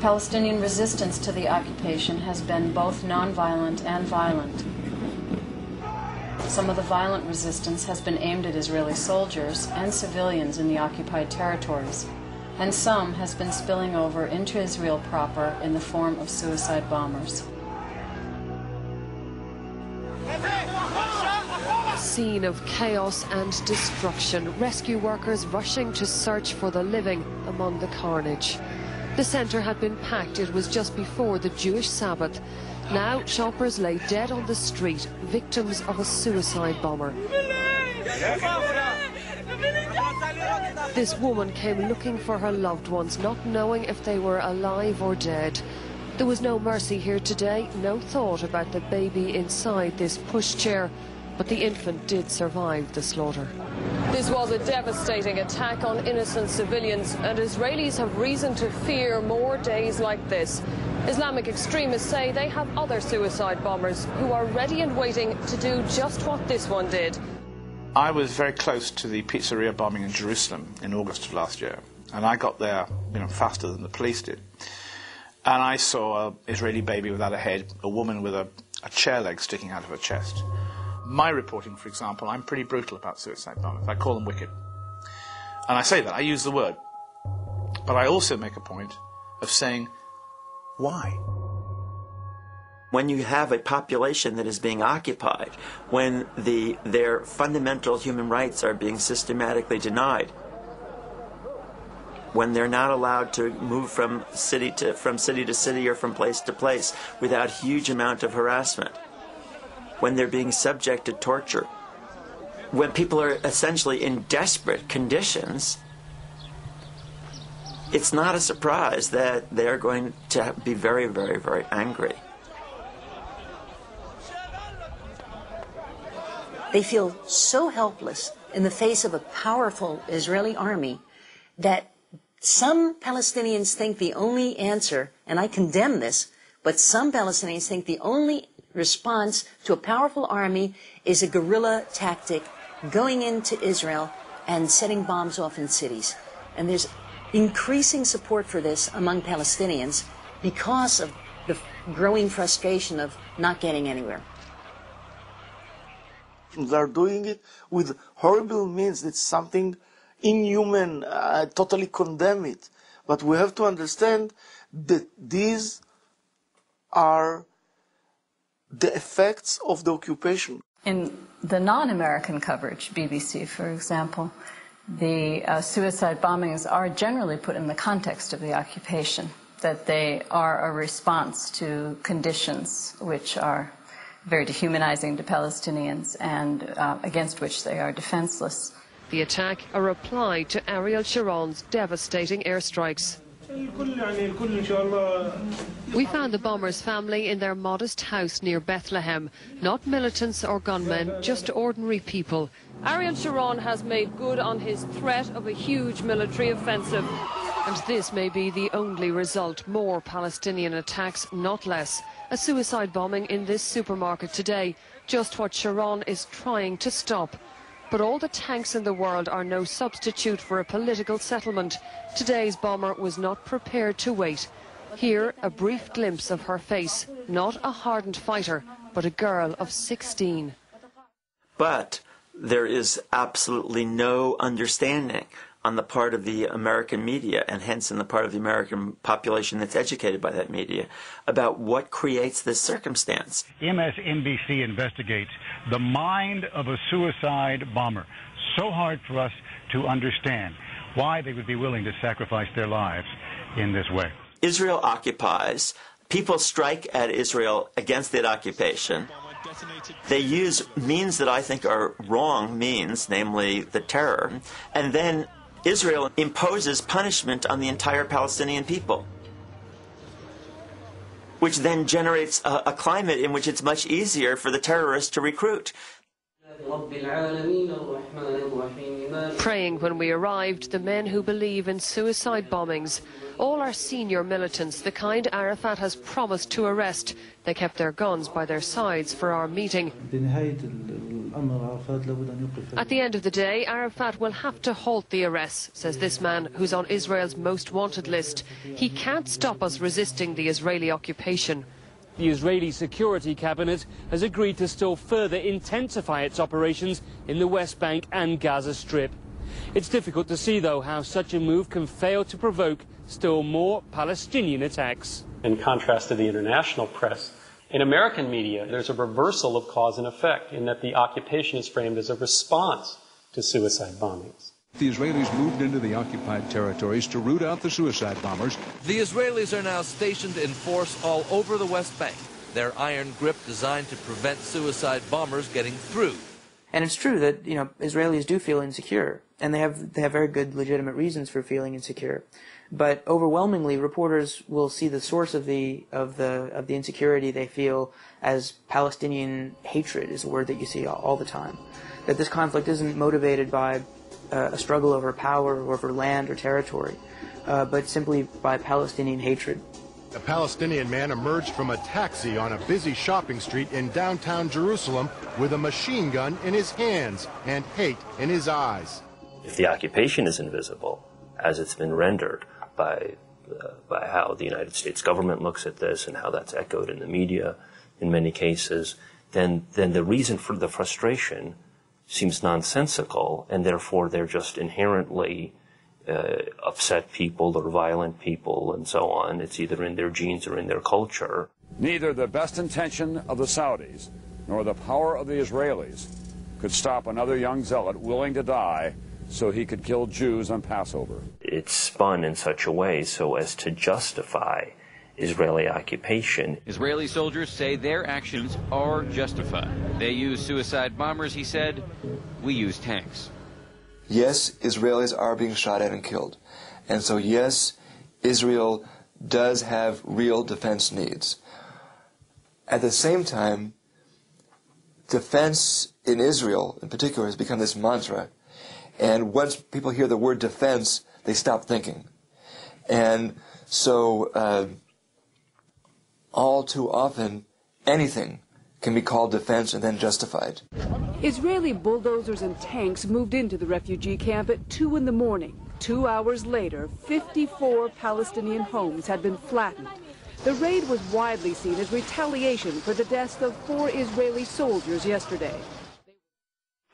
Palestinian resistance to the occupation has been both nonviolent and violent. Some of the violent resistance has been aimed at Israeli soldiers and civilians in the occupied territories, and some has been spilling over into Israel proper in the form of suicide bombers. A scene of chaos and destruction, rescue workers rushing to search for the living among the carnage. The centre had been packed. It was just before the Jewish Sabbath. Now shoppers lay dead on the street, victims of a suicide bomber. This woman came looking for her loved ones, not knowing if they were alive or dead. There was no mercy here today, no thought about the baby inside this pushchair, but the infant did survive the slaughter. This was a devastating attack on innocent civilians, and Israelis have reason to fear more days like this. Islamic extremists say they have other suicide bombers who are ready and waiting to do just what this one did. I was very close to the pizzeria bombing in Jerusalem in August of last year, and I got there, faster than the police did. And I saw an Israeli baby without a head, a woman with a chair leg sticking out of her chest. My reporting, for example, I'm pretty brutal about suicide bombers. I call them wicked. And I say that, I use the word. But I also make a point of saying, why? When you have a population that is being occupied, when their fundamental human rights are being systematically denied, when they're not allowed to move from city to city or from place to place without huge amount of harassment, when they're being subject to torture, when people are essentially in desperate conditions, it's not a surprise that they're going to be very, very, very angry. They feel so helpless in the face of a powerful Israeli army that some Palestinians think the only answer, and I condemn this, but some Palestinians think the only response to a powerful army is a guerrilla tactic, going into Israel and setting bombs off in cities. And there's increasing support for this among Palestinians because of the growing frustration of not getting anywhere. They are doing it with horrible means. It's something inhuman. I totally condemn it. But we have to understand that these are the effects of the occupation. In the non-American coverage, BBC, for example, the suicide bombings are generally put in the context of the occupation, that they are a response to conditions which are very dehumanizing to Palestinians and against which they are defenseless. The attack, a reply to Ariel Sharon's devastating airstrikes. We found the bomber's family in their modest house near Bethlehem. Not militants or gunmen, just ordinary people. Ariel Sharon has made good on his threat of a huge military offensive. And this may be the only result. More Palestinian attacks, not less. A suicide bombing in this supermarket today. Just what Sharon is trying to stop. But all the tanks in the world are no substitute for a political settlement. Today's bomber was not prepared to wait. Here, a brief glimpse of her face. Not a hardened fighter, but a girl of 16. But there is absolutely no understanding on the part of the American media, and hence in the part of the American population that's educated by that media, about what creates this circumstance. MSNBC investigates the mind of a suicide bomber. So hard for us to understand why they would be willing to sacrifice their lives in this way. Israel occupies. People strike at Israel against that occupation. They use means that I think are wrong means, namely the terror, and then Israel imposes punishment on the entire Palestinian people, which then generates a climate in which it's much easier for the terrorists to recruit. Praying when we arrived, the men who believe in suicide bombings. All are senior militants, the kind Arafat has promised to arrest. They kept their guns by their sides for our meeting. At the end of the day, Arafat will have to halt the arrests, says this man who's on Israel's most wanted list. He can't stop us resisting the Israeli occupation. The Israeli Security Cabinet has agreed to still further intensify its operations in the West Bank and Gaza Strip. It's difficult to see, though, how such a move can fail to provoke still more Palestinian attacks. In contrast to the international press, in American media, there's a reversal of cause and effect in that the occupation is framed as a response to suicide bombings. The Israelis moved into the occupied territories to root out the suicide bombers. The Israelis are now stationed in force all over the West Bank, their iron grip designed to prevent suicide bombers getting through. And it's true that, Israelis do feel insecure, and they have very good legitimate reasons for feeling insecure. But overwhelmingly, reporters will see the source of the insecurity they feel as Palestinian hatred is a word that you see all the time. That this conflict isn't motivated by a struggle over power or over land or territory, but simply by Palestinian hatred. A Palestinian man emerged from a taxi on a busy shopping street in downtown Jerusalem with a machine gun in his hands and hate in his eyes. If the occupation is invisible, as it's been rendered by how the United States government looks at this and how that's echoed in the media in many cases, then the reason for the frustration seems nonsensical, and therefore they're just inherently upset people or violent people and so on. It's either in their genes or in their culture. Neither the best intention of the Saudis nor the power of the Israelis could stop another young zealot willing to die so he could kill Jews on Passover. It's spun in such a way so as to justify Israeli occupation. Israeli soldiers say their actions are justified. They use suicide bombers, he said. We use tanks. Yes, Israelis are being shot at and killed. And so, yes, Israel does have real defense needs. At the same time, defense in Israel, in particular, has become this mantra. And once people hear the word defense, they stop thinking. And so, all too often, anything can be called defense and then justified. Israeli bulldozers and tanks moved into the refugee camp at 2 in the morning. 2 hours later, 54 Palestinian homes had been flattened. The raid was widely seen as retaliation for the deaths of 4 Israeli soldiers yesterday.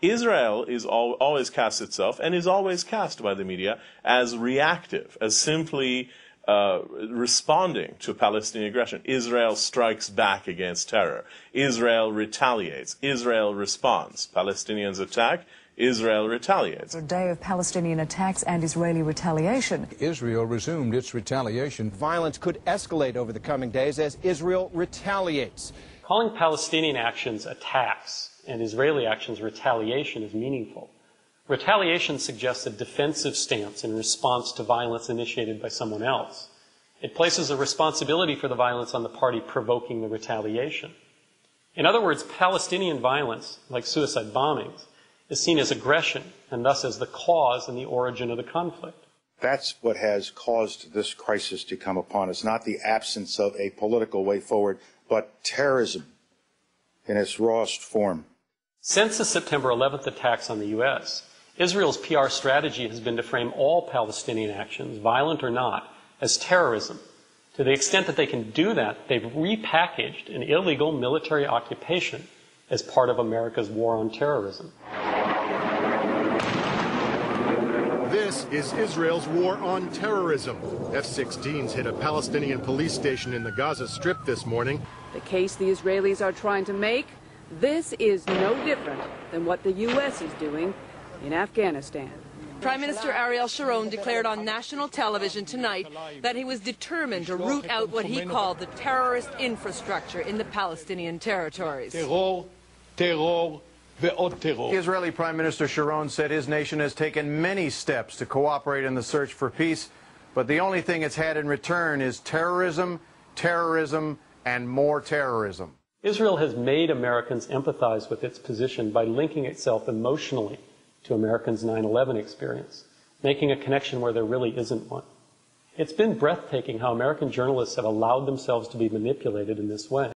Israel is always cast itself, and is always cast by the media, as reactive, as simply responding to Palestinian aggression. Israel strikes back against terror. Israel retaliates. Israel responds. Palestinians attack. Israel retaliates. A day of Palestinian attacks and Israeli retaliation. Israel resumed its retaliation. Violence could escalate over the coming days as Israel retaliates. Calling Palestinian actions attacks and Israeli actions retaliation is meaningful. Retaliation suggests a defensive stance in response to violence initiated by someone else. It places a responsibility for the violence on the party provoking the retaliation. In other words, Palestinian violence, like suicide bombings, is seen as aggression and thus as the cause and the origin of the conflict. That's what has caused this crisis to come upon us, not the absence of a political way forward, but terrorism in its rawest form. Since the September 11th attacks on the U.S., Israel's PR strategy has been to frame all Palestinian actions, violent or not, as terrorism. To the extent that they can do that, they've repackaged an illegal military occupation as part of America's war on terrorism. This is Israel's war on terrorism. F-16s hit a Palestinian police station in the Gaza Strip this morning. The case the Israelis are trying to make, this is no different than what the U.S. is doing in Afghanistan. Prime Minister Ariel Sharon declared on national television tonight that he was determined to root out what he called the terrorist infrastructure in the Palestinian territories. The Israeli Prime Minister Sharon said his nation has taken many steps to cooperate in the search for peace, but the only thing it's had in return is terrorism, terrorism, and more terrorism. Israel has made Americans empathize with its position by linking itself emotionally to Americans' 9/11 experience, making a connection where there really isn't one. It's been breathtaking how American journalists have allowed themselves to be manipulated in this way.